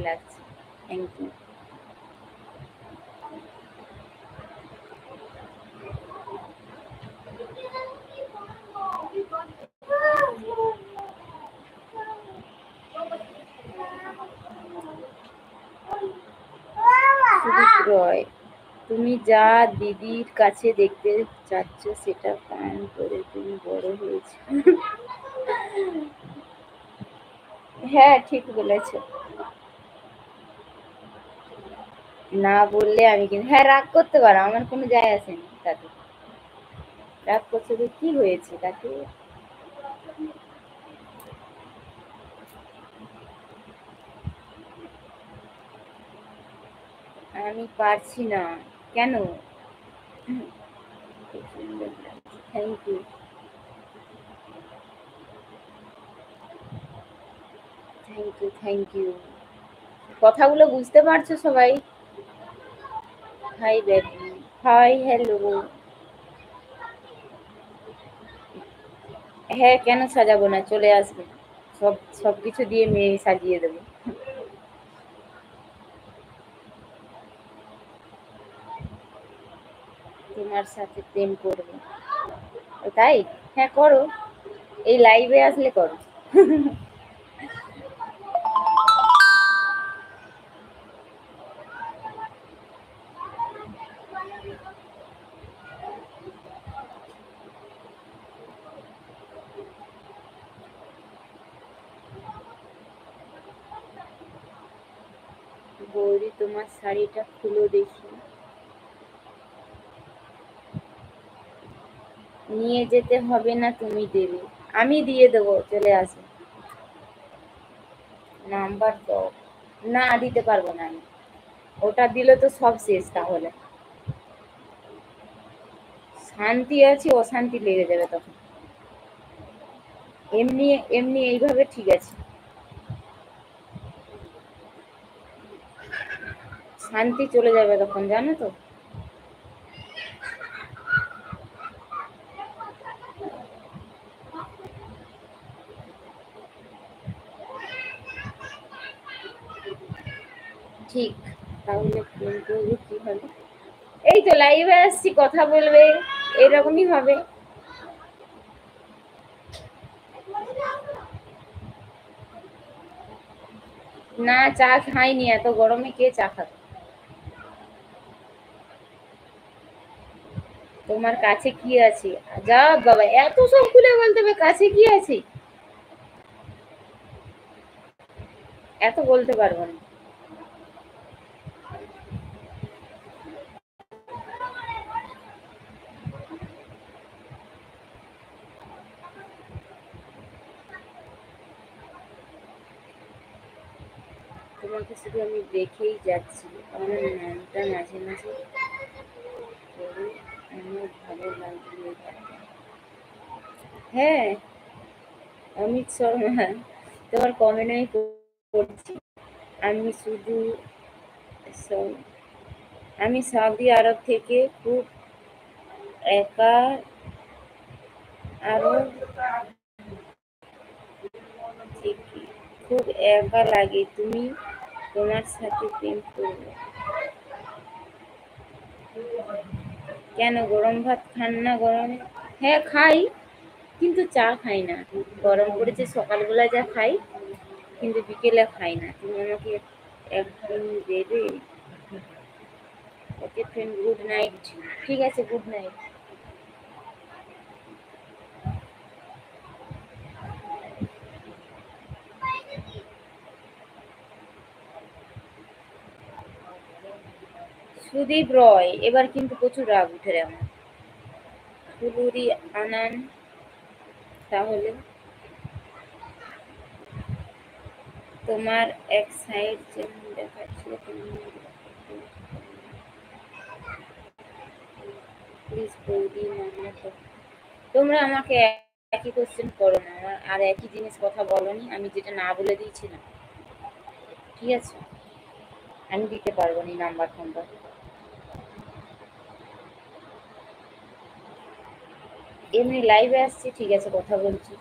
লাগছে। Thank you. Sudip রয়, তুমি যা দিদির কাছে দেখতে চাচ্ছ সেটা পান করে তুমি বড় হয়েছ। হ্যাঁ, ঠিক বলেছ। না বললে আমি কিন্তু, হ্যাঁ রাগ করতে পারো, আমার কোনো যায় আসেনি তাতে। রাগ করছে তো কি হয়েছে তাতে? আমি পারছি না। কেন? Thank you. Thank you, thank you. কথাগুলো বুঝতে পারছো সবাই? Hi baby. Hi, hello. হ্যাঁ, কেন সাজাবো না, চলে আসবে। সবকিছু দিয়ে মেয়ে সাজিয়ে দেবো। তোমার সাথে প্রেম করবো। ও তাই? হ্যাঁ করো, এই লাইভে আসলে করো। গৌরী, তোমার শাড়িটা খুলো দেখি। নিয়ে যেতে হবে না, তুমি দেবে। আমি দিয়ে দেবো, চলে আসো। নাম্বার দাও। না, দিতে পারবো না আমি। ওটা দিলে তো সব শেষ তাহলে। শান্তি আছে, অশান্তি লেগে যাবে তখন। এমনি এমনি এইভাবে ঠিক আছে। শান্তি চলে যাবে তখন, জানো তো। ঠিক। তাহলে ফোন করবো কি হবে? এই তো লাইভে আসছি, কথা বলবে, এরকমই হবে। না, চা খাইনি, এত গরমে কে চা খাবে? তোমার কাছে কি আছে? যা বাবা, এত সব খুলে বলতে হবে, কাছে কি আছে? এত বলতে পারবো না। তোমাকে শুধু আমি দেখেই যাচ্ছি, আমার নামটা মাঝে মাঝে করে, আমার ভালো লাগবে। হ্যাঁ, অমিত শর্মা, তোমার কমেন্ট আমি পড়ছি। আমি শুধু স- আমি সৌদি আরব থেকে খুব একা, আরব থেকে খুব একা লাগে, তুমি তোমার সাথে প্রেম করবে। কেন, গরম ভাত খান না গরমে? হ্যাঁ খাই, কিন্তু চা খাই না। গরম পড়েছে, সকালবেলা যা খাই, কিন্তু বিকেলে খাই না। তুমি আমাকে একদিন দেবে? ওকে ফ্রেন্ড, গুড নাইট। ঠিক আছে, গুড নাইট। সুদীপ রয়, এবার কিন্তু প্রচুর রাগ উঠে আমার। ফুলুরি আনান, তাহলে তোমার এক সাইড যেমন দেখাচ্ছিল প্লিজ বৌদি মামলা করো। তোমরা আমাকে একই কোশ্চেন করো না, আমার আর একই জিনিস কথা বলনি, আমি যেটা না বলে দিয়েছিলাম। ঠিক আছে, আমি দিতে পারবো না নাম্বার ফাম্বার। এমনি লাইভে আসছি, ঠিক আছে, কথা বলছি।